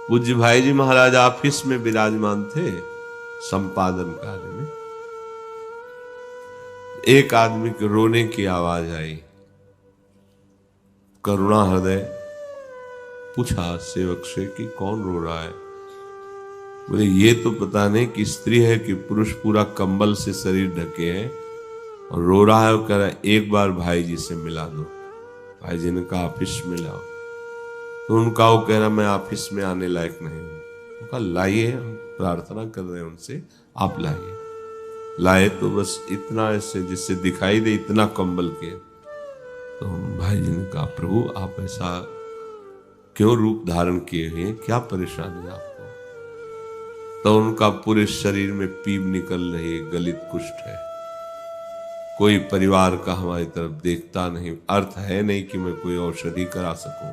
पूज्य भाई जी महाराज ऑफिस में विराजमान थे संपादन कार्य में। एक आदमी के रोने की आवाज आई। करुणा हृदय पूछा सेवक से कि कौन रो रहा है। बोले ये तो पता नहीं कि स्त्री है कि पुरुष, पूरा कंबल से शरीर ढके है और रो रहा है। वो कह रहा है एक बार भाई जी से मिला दो। भाई जी ने कहा ऑफिस में लाओ। तो उनका वो कह रहा मैं ऑफिस में आने लायक नहीं हूं। उनका लाइए, हम प्रार्थना कर रहे हैं उनसे, आप लाइए। लाए तो बस इतना ऐसे जिससे दिखाई दे इतना कंबल के। तो भाई जी ने कहा प्रभु आप ऐसा क्यों रूप धारण किए हुए हैं, क्या परेशानी आपको? तो उनका पूरे शरीर में पीप निकल रही है, गलित कुष्ठ है। कोई परिवार का हमारी तरफ देखता नहीं। अर्थ है नहीं कि मैं कोई औषधि करा सकूं।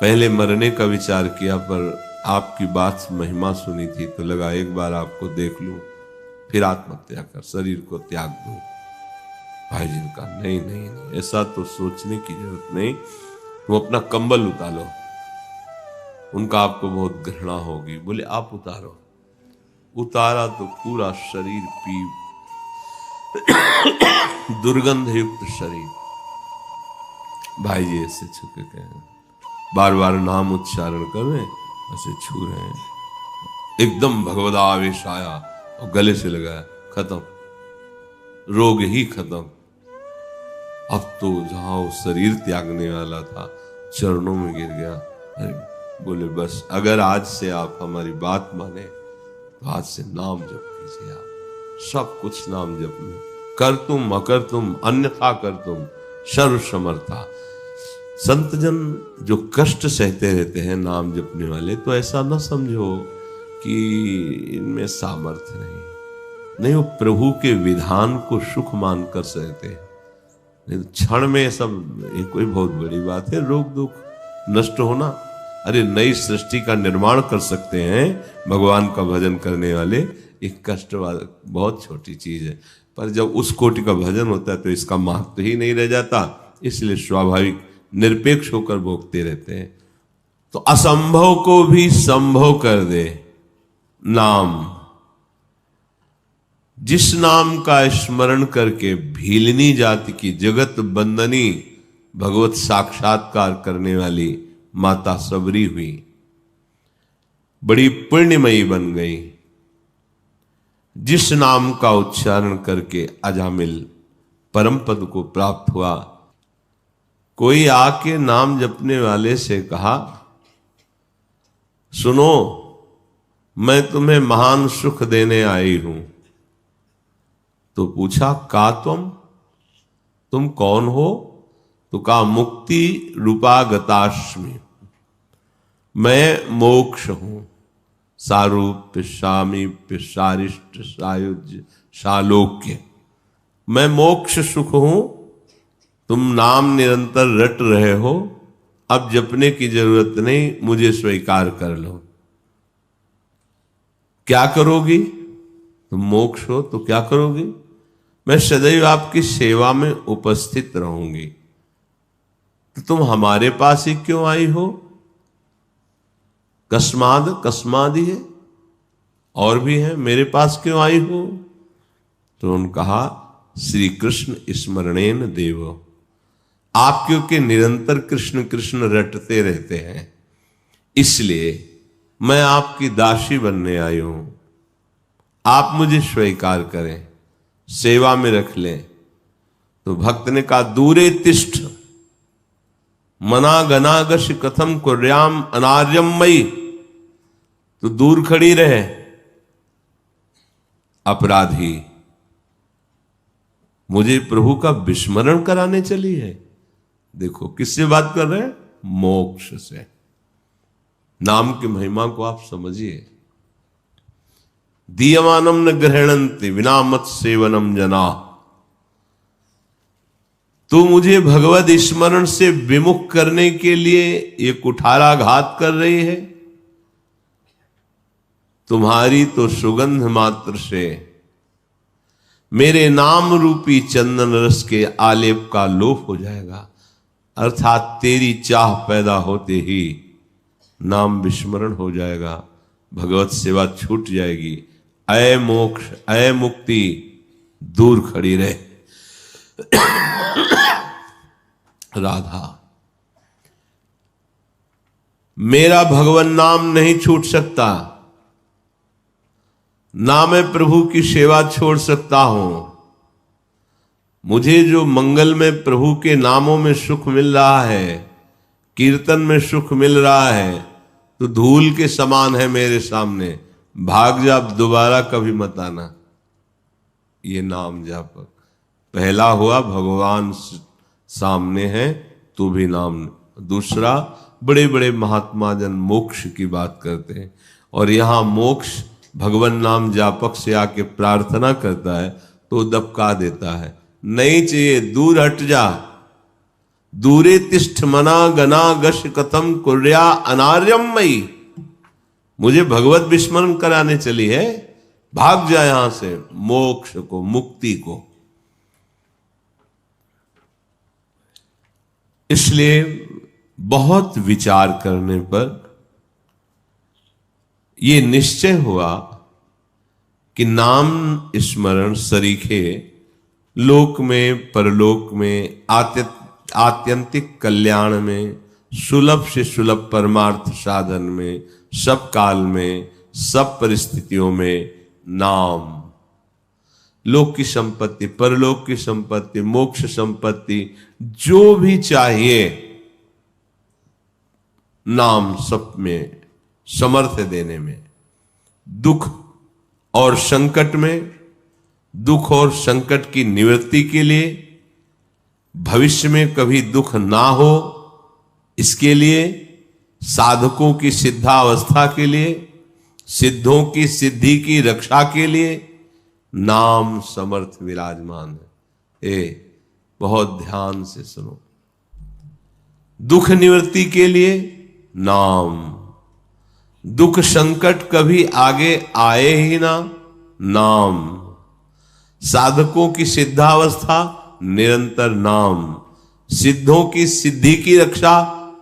पहले मरने का विचार किया पर आपकी बात महिमा सुनी थी तो लगा एक बार आपको देख लूं, फिर आत्महत्या कर शरीर को त्याग दूं। भाई जी ने कहा नहीं नहीं नहीं, ऐसा तो सोचने की जरूरत नहीं। तुम अपना कंबल उतारो। उनका आपको बहुत घृणा होगी। बोले आप उतारो। उतारा तो पूरा शरीर पीप, दुर्गंध युक्त शरीर। भाई जी ऐसे छुके कहे, बार बार नाम उच्चारण कर रहे हैं, ऐसे छू रहे हैं। एकदम भगवदावेश आया और गले से लगाया, खत्म, रोग ही खत्म। अब तो जहां वो शरीर त्यागने वाला था चरणों में गिर गया। अरे बोले बस अगर आज से आप हमारी बात माने तो आज से नाम जप कीजिए। आप सब कुछ नाम जप में कर तुम अकर तुम अन्यथा कर तुम सर्व समर्था। संत जन जो कष्ट सहते रहते हैं नाम जपने वाले, तो ऐसा न समझो कि इनमें सामर्थ्य नहीं। वो प्रभु के विधान को सुख मानकर सहते हैं। नहीं तो क्षण में सब ये कोई बहुत बड़ी बात है, रोग दुख नष्ट होना। अरे नई सृष्टि का निर्माण कर सकते हैं भगवान का भजन करने वाले। एक कष्ट वाला बहुत छोटी चीज है, पर जब उस कोटि का भजन होता है तो इसका महत्व ही नहीं रह जाता। इसलिए स्वाभाविक निरपेक्ष होकर भोगते रहते हैं। तो असंभव को भी संभव कर दे नाम। जिस नाम का स्मरण करके भीलनी जाति की जगत बंदनी भगवत साक्षात्कार करने वाली माता सबरी हुई, बड़ी पुण्यमयी बन गई। जिस नाम का उच्चारण करके अजामिल परम पद को प्राप्त हुआ। कोई आके नाम जपने वाले से कहा सुनो मैं तुम्हें महान सुख देने आई हूं। तो पूछा का तुम कौन हो? तो कहा मुक्ति रूपागताश्मी, मैं मोक्ष हूं। सारूप्य सामीप्य सारिष्ट सायुज्य सालोक्य, मैं मोक्ष सुख हूं। तुम नाम निरंतर रट रहे हो, अब जपने की जरूरत नहीं, मुझे स्वीकार कर लो। क्या करोगी? तुम मोक्ष हो तो क्या करोगी? मैं सदैव आपकी सेवा में उपस्थित रहूंगी। तो तुम हमारे पास ही क्यों आई हो? कस्मादि है और भी है, मेरे पास क्यों आई हो? तो उन्होंने कहा श्री कृष्ण स्मरणेन देव, आप क्योंकि निरंतर कृष्ण कृष्ण रटते रहते हैं, इसलिए मैं आपकी दासी बनने आई हूं। आप मुझे स्वीकार करें, सेवा में रख लें। तो भक्त ने कहा दूरे तिष्ठ मना गनागश कथम कुर्याम अनार्यमयी, तो दूर खड़ी रहे अपराधी, मुझे प्रभु का विस्मरण कराने चली है। देखो किससे बात कर रहे हैं? मोक्ष से। नाम की महिमा को आप समझिए। दीयमानम न ग्रहणन्ति विना मत सेवनम जना, तू मुझे भगवत स्मरण से विमुख करने के लिए ये कुठाराघात कर रही है। तुम्हारी तो सुगंध मात्र से मेरे नाम रूपी चंदन रस के आलेप का लोप हो जाएगा। अर्थात तेरी चाह पैदा होते ही नाम विस्मरण हो जाएगा, भगवत सेवा छूट जाएगी। अय मोक्ष अय मुक्ति दूर खड़ी रहे। राधा, मेरा भगवान नाम नहीं छूट सकता, ना मैं प्रभु की सेवा छोड़ सकता हूं। मुझे जो मंगल में प्रभु के नामों में सुख मिल रहा है, कीर्तन में सुख मिल रहा है, तो धूल के समान है मेरे सामने। भाग जा, दोबारा कभी मत आना। ये नाम जापक पहला हुआ, भगवान सामने है तो भी नाम। दूसरा, बड़े बड़े महात्मा जन मोक्ष की बात करते हैं, और यहां मोक्ष भगवान नाम जापक से आके प्रार्थना करता है तो दबका देता है, नहीं चाहिए, दूर हट जा। दूरे तिष्ठ मना गना गश कथम कुर्या अनार्यम मई। मुझे भगवत विस्मरण कराने चली है, भाग जा यहां से, मोक्ष को, मुक्ति को। इसलिए बहुत विचार करने पर ये निश्चय हुआ कि नाम स्मरण सरीखे लोक में, परलोक में, आत्यंतिक कल्याण में, सुलभ से सुलभ परमार्थ साधन में, सब काल में, सब परिस्थितियों में नाम, लोक की संपत्ति, परलोक की संपत्ति, मोक्ष संपत्ति, जो भी चाहिए नाम सब में समर्थ देने में। दुख और संकट में, दुख और संकट की निवृत्ति के लिए, भविष्य में कभी दुख ना हो इसके लिए, साधकों की सिद्धावस्था के लिए, सिद्धों की सिद्धि की रक्षा के लिए नाम समर्थ विराजमान है। बहुत ध्यान से सुनो। दुख निवृत्ति के लिए नाम, दुख संकट कभी आगे आए ही ना, नाम, साधकों की सिद्धावस्था निरंतर नाम, सिद्धों की सिद्धि की रक्षा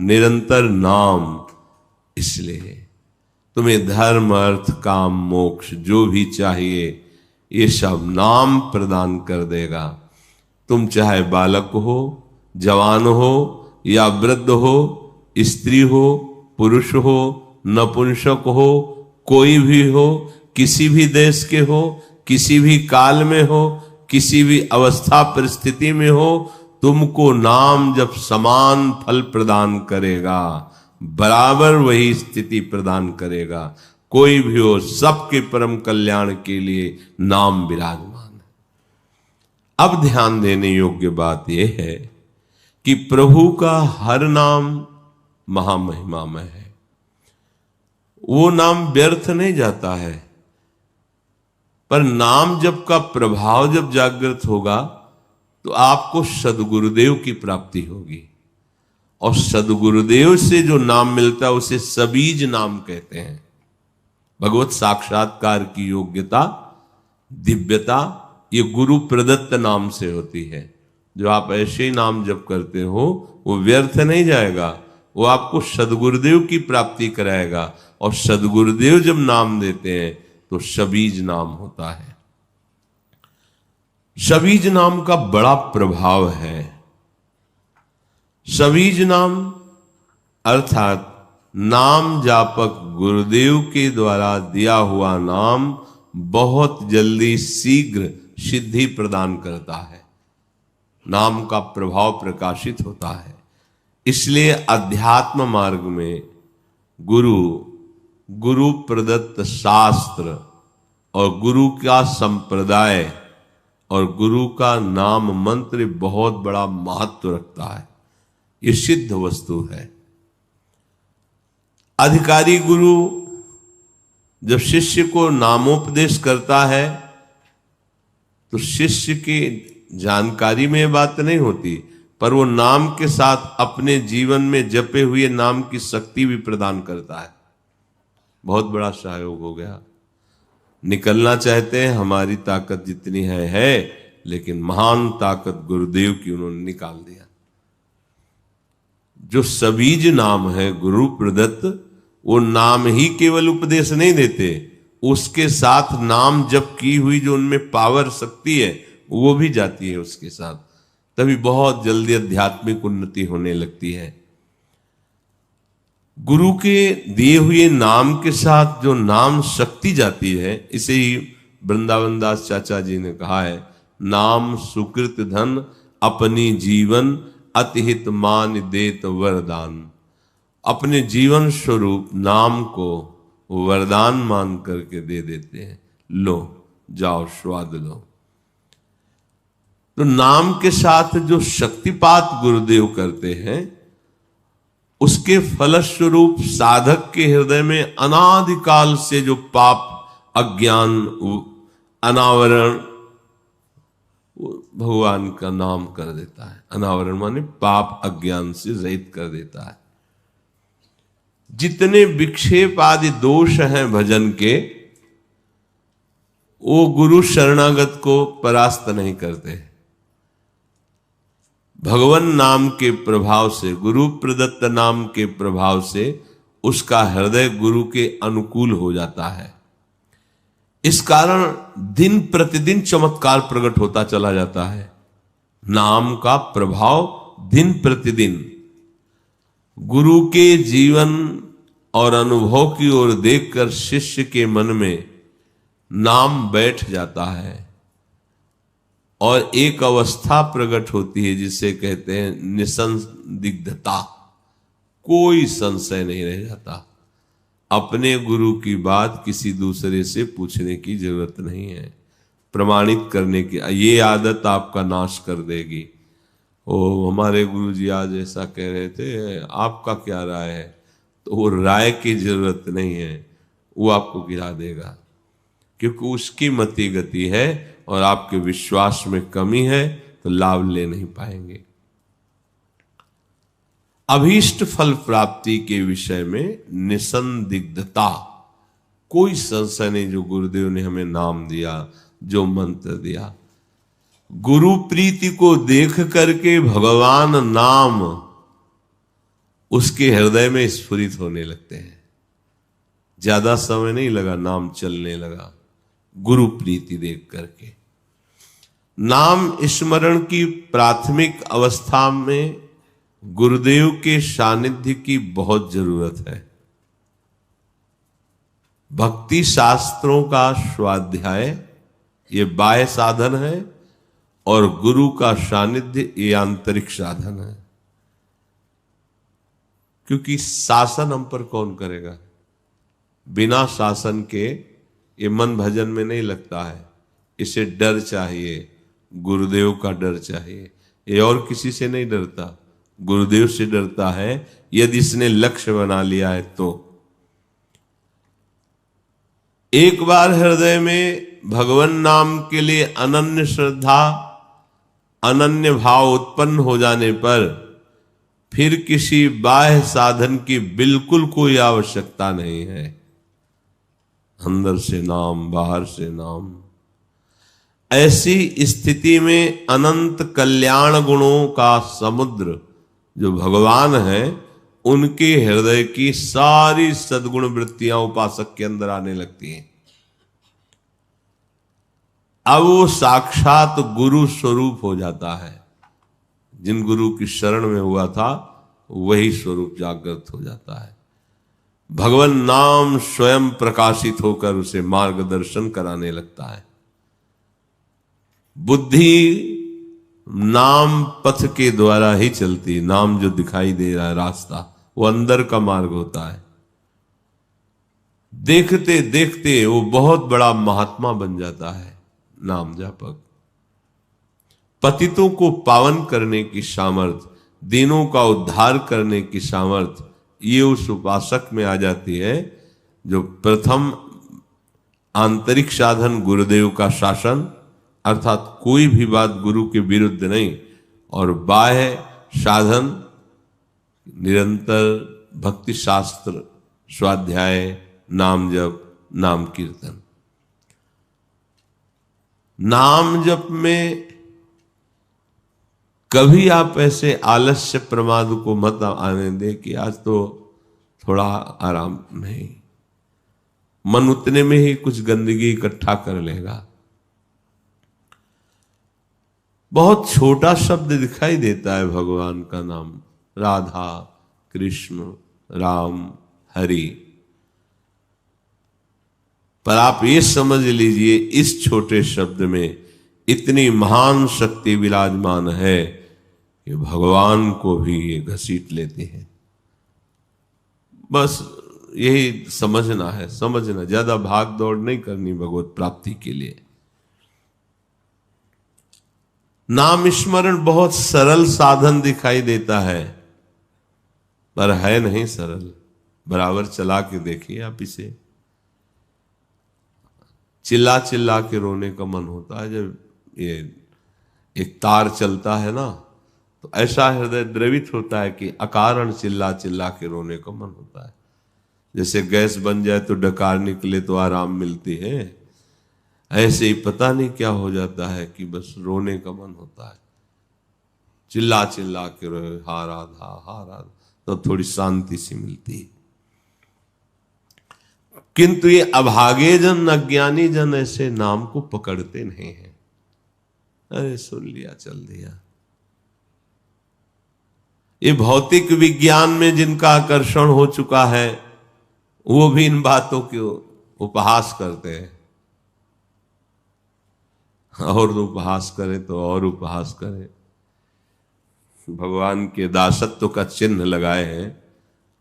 निरंतर नाम। इसलिए तुम्हें धर्म अर्थ काम मोक्ष जो भी चाहिए ये सब नाम प्रदान कर देगा। तुम चाहे बालक हो, जवान हो या वृद्ध हो, स्त्री हो, पुरुष हो, नपुंसक हो, कोई भी हो, किसी भी देश के हो, किसी भी काल में हो, किसी भी अवस्था परिस्थिति में हो, तुमको नाम जब समान फल प्रदान करेगा, बराबर वही स्थिति प्रदान करेगा। कोई भी हो, सबके परम कल्याण के लिए नाम विराजमान है। अब ध्यान देने योग्य बात यह है कि प्रभु का हर नाम महामहिमामय है। वो नाम व्यर्थ नहीं जाता है, पर नाम जब का प्रभाव जब जागृत होगा तो आपको सदगुरुदेव की प्राप्ति होगी, और सदगुरुदेव से जो नाम मिलता है उसे सबीज नाम कहते हैं। भगवत साक्षात्कार की योग्यता, दिव्यता ये गुरु प्रदत्त नाम से होती है। जो आप ऐसे ही नाम जप करते हो वो व्यर्थ नहीं जाएगा, वो आपको सदगुरुदेव की प्राप्ति कराएगा, और सदगुरुदेव जब नाम देते हैं तो सबीज नाम होता है। सबीज नाम का बड़ा प्रभाव है। सबीज नाम अर्थात नाम जापक गुरुदेव के द्वारा दिया हुआ नाम बहुत जल्दी शीघ्र सिद्धि प्रदान करता है, नाम का प्रभाव प्रकाशित होता है। इसलिए अध्यात्म मार्ग में गुरु प्रदत्त शास्त्र और गुरु का संप्रदाय और गुरु का नाम मंत्र बहुत बड़ा महत्व रखता है। ये सिद्ध वस्तु है। अधिकारी गुरु जब शिष्य को नामोपदेश करता है तो शिष्य की जानकारी में बात नहीं होती, पर वो नाम के साथ अपने जीवन में जपे हुए नाम की शक्ति भी प्रदान करता है। बहुत बड़ा सहयोग हो गया। निकलना चाहते हैं, हमारी ताकत जितनी है, लेकिन महान ताकत गुरुदेव की उन्होंने निकाल दिया। जो सबीज नाम है गुरु प्रदत्त, वो नाम ही केवल उपदेश नहीं देते, उसके साथ नाम जप की हुई जो उनमें पावर शक्ति है वो भी जाती है उसके साथ, तभी बहुत जल्दी आध्यात्मिक उन्नति होने लगती है। गुरु के दिए हुए नाम के साथ जो नाम शक्ति जाती है, इसे ही वृंदावन दास चाचा जी ने कहा है, नाम सुकृत धन अपनी जीवन अतिहित मान देत वरदान। अपने जीवन स्वरूप नाम को वरदान मान करके दे देते हैं, लो जाओ स्वाद लो। तो नाम के साथ जो शक्तिपात गुरुदेव करते हैं, उसके फलस्वरूप साधक के हृदय में अनादिकाल से जो पाप, अज्ञान, अनावरण भगवान का नाम कर देता है। अनावरण माने पाप अज्ञान से रहित कर देता है। जितने विक्षेप आदि दोष हैं भजन के, वो गुरु शरणागत को परास्त नहीं करते। भगवान नाम के प्रभाव से, गुरु प्रदत्त नाम के प्रभाव से उसका हृदय गुरु के अनुकूल हो जाता है। इस कारण दिन प्रतिदिन चमत्कार प्रकट होता चला जाता है। नाम का प्रभाव दिन प्रतिदिन गुरु के जीवन और अनुभव की ओर देखकर शिष्य के मन में नाम बैठ जाता है और एक अवस्था प्रकट होती है जिसे कहते हैं निसंदिग्धता। कोई संशय नहीं रह जाता। अपने गुरु की बात किसी दूसरे से पूछने की जरूरत नहीं है, प्रमाणित करने की। ये आदत आपका नाश कर देगी। ओ हमारे गुरु जी आज ऐसा कह रहे थे, आपका क्या राय है? तो वो राय की जरूरत नहीं है, वो आपको गिरा देगा, क्योंकि उसकी मति गति है और आपके विश्वास में कमी है, तो लाभ ले नहीं पाएंगे। अभीष्ट फल प्राप्ति के विषय में निसंदिग्धता, कोई संशय नहीं। जो गुरुदेव ने हमें नाम दिया, जो मंत्र दिया, गुरु प्रीति को देख करके भगवान नाम उसके हृदय में स्फुरित होने लगते हैं। ज्यादा समय नहीं लगा, नाम चलने लगा गुरु प्रीति देख करके। नाम स्मरण की प्राथमिक अवस्था में गुरुदेव के सानिध्य की बहुत जरूरत है। भक्ति शास्त्रों का स्वाध्याय ये बाह्य साधन है और गुरु का सानिध्य ये आंतरिक साधन है। क्योंकि शासन हम पर कौन करेगा? बिना शासन के ये मन भजन में नहीं लगता है। इसे डर चाहिए, गुरुदेव का डर चाहिए। ये और किसी से नहीं डरता, गुरुदेव से डरता है। यदि इसने लक्ष्य बना लिया है तो एक बार हृदय में भगवान नाम के लिए अनन्य श्रद्धा, अनन्य भाव उत्पन्न हो जाने पर फिर किसी बाह्य साधन की बिल्कुल कोई आवश्यकता नहीं है। अंदर से नाम, बाहर से नाम। ऐसी स्थिति में अनंत कल्याण गुणों का समुद्र जो भगवान है, उनके हृदय की सारी सद्गुण वृत्तियां उपासक के अंदर आने लगती हैं। अब वो साक्षात गुरु स्वरूप हो जाता है। जिन गुरु की शरण में हुआ था वही स्वरूप जागृत हो जाता है। भगवान नाम स्वयं प्रकाशित होकर उसे मार्गदर्शन कराने लगता है। बुद्धि नाम पथ के द्वारा ही चलती। नाम जो दिखाई दे रहा है रास्ता, वो अंदर का मार्ग होता है। देखते देखते वो बहुत बड़ा महात्मा बन जाता है नाम जापक। पतितों को पावन करने की सामर्थ, दीनों का उद्धार करने की सामर्थ ये उस उपासक में आ जाती है। जो प्रथम आंतरिक साधन गुरुदेव का शासन, अर्थात कोई भी बात गुरु के विरुद्ध नहीं, और बाह्य साधन निरंतर भक्ति शास्त्र, स्वाध्याय, नाम जप, नाम कीर्तन। नाम जप में कभी आप ऐसे आलस्य प्रमाद को मत आने दें कि आज तो थोड़ा आराम नहीं, मन उतने में ही कुछ गंदगी इकट्ठा कर लेगा। बहुत छोटा शब्द दिखाई देता है भगवान का नाम, राधा, कृष्ण, राम, हरि, पर आप ये समझ लीजिए इस छोटे शब्द में इतनी महान शक्ति विराजमान है कि भगवान को भी ये घसीट लेते हैं। बस यही समझना है, समझना, ज्यादा भाग दौड़ नहीं करनी भगवत प्राप्ति के लिए। नाम स्मरण बहुत सरल साधन दिखाई देता है, पर है नहीं सरल। बराबर चला के देखिए आप इसे, चिल्ला चिल्ला के रोने का मन होता है। जब ये एक तार चलता है ना, तो ऐसा हृदय द्रवित होता है कि अकारण चिल्ला चिल्ला के रोने का मन होता है। जैसे गैस बन जाए तो डकार निकले तो आराम मिलती है, ऐसे ही पता नहीं क्या हो जाता है कि बस रोने का मन होता है। चिल्ला चिल्ला के रोए, हा राधा हा राधा, तो थोड़ी शांति सी मिलती है। किंतु ये अभागे जन, अज्ञानी जन ऐसे नाम को पकड़ते नहीं हैं। अरे सुन लिया चल दिया। ये भौतिक विज्ञान में जिनका आकर्षण हो चुका है, वो भी इन बातों के उपहास करते हैं। और उपहास करे तो और उपहास करे। भगवान के दासत्व का चिन्ह लगाए हैं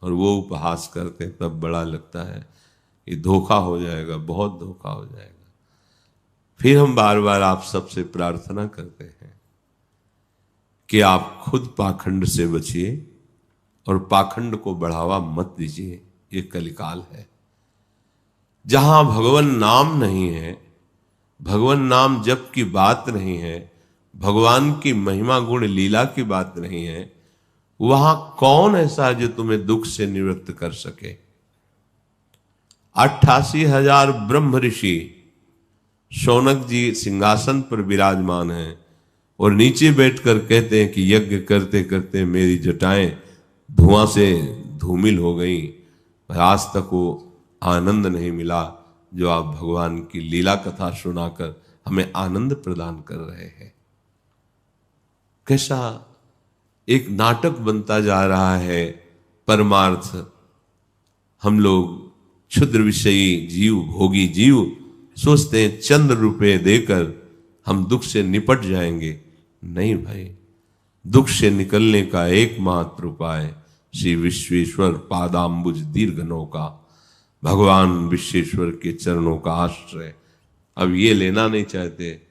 और वो उपहास करते हैं, तब बड़ा लगता है ये धोखा हो जाएगा, बहुत धोखा हो जाएगा। फिर हम बार बार आप सबसे प्रार्थना करते हैं कि आप खुद पाखंड से बचिए और पाखंड को बढ़ावा मत दीजिए। ये कलिकाल है, जहां भगवान नाम नहीं है, भगवान नाम जप की बात नहीं है, भगवान की महिमा गुण लीला की बात नहीं है, वहां कौन ऐसा है जो तुम्हें दुख से निवृत्त कर सके। 88,000 ब्रह्म ऋषि शौनक जी सिंहासन पर विराजमान हैं और नीचे बैठकर कहते हैं कि यज्ञ करते करते मेरी जटाएं धुआं से धूमिल हो गई, पर आज तक वो आनंद नहीं मिला जो आप भगवान की लीला कथा सुनाकर हमें आनंद प्रदान कर रहे हैं। कैसा एक नाटक बनता जा रहा है परमार्थ। हम लोग क्षुद्र विषयी जीव, भोगी जीव, सोचते हैं चंद्र रुपए देकर हम दुख से निपट जाएंगे। नहीं भाई, दुख से निकलने का एकमात्र उपाय श्री विश्वेश्वर पादाम्बुज दीर्घ नौका, भगवान विश्वेश्वर के चरणों का आश्रय। अब ये लेना नहीं चाहते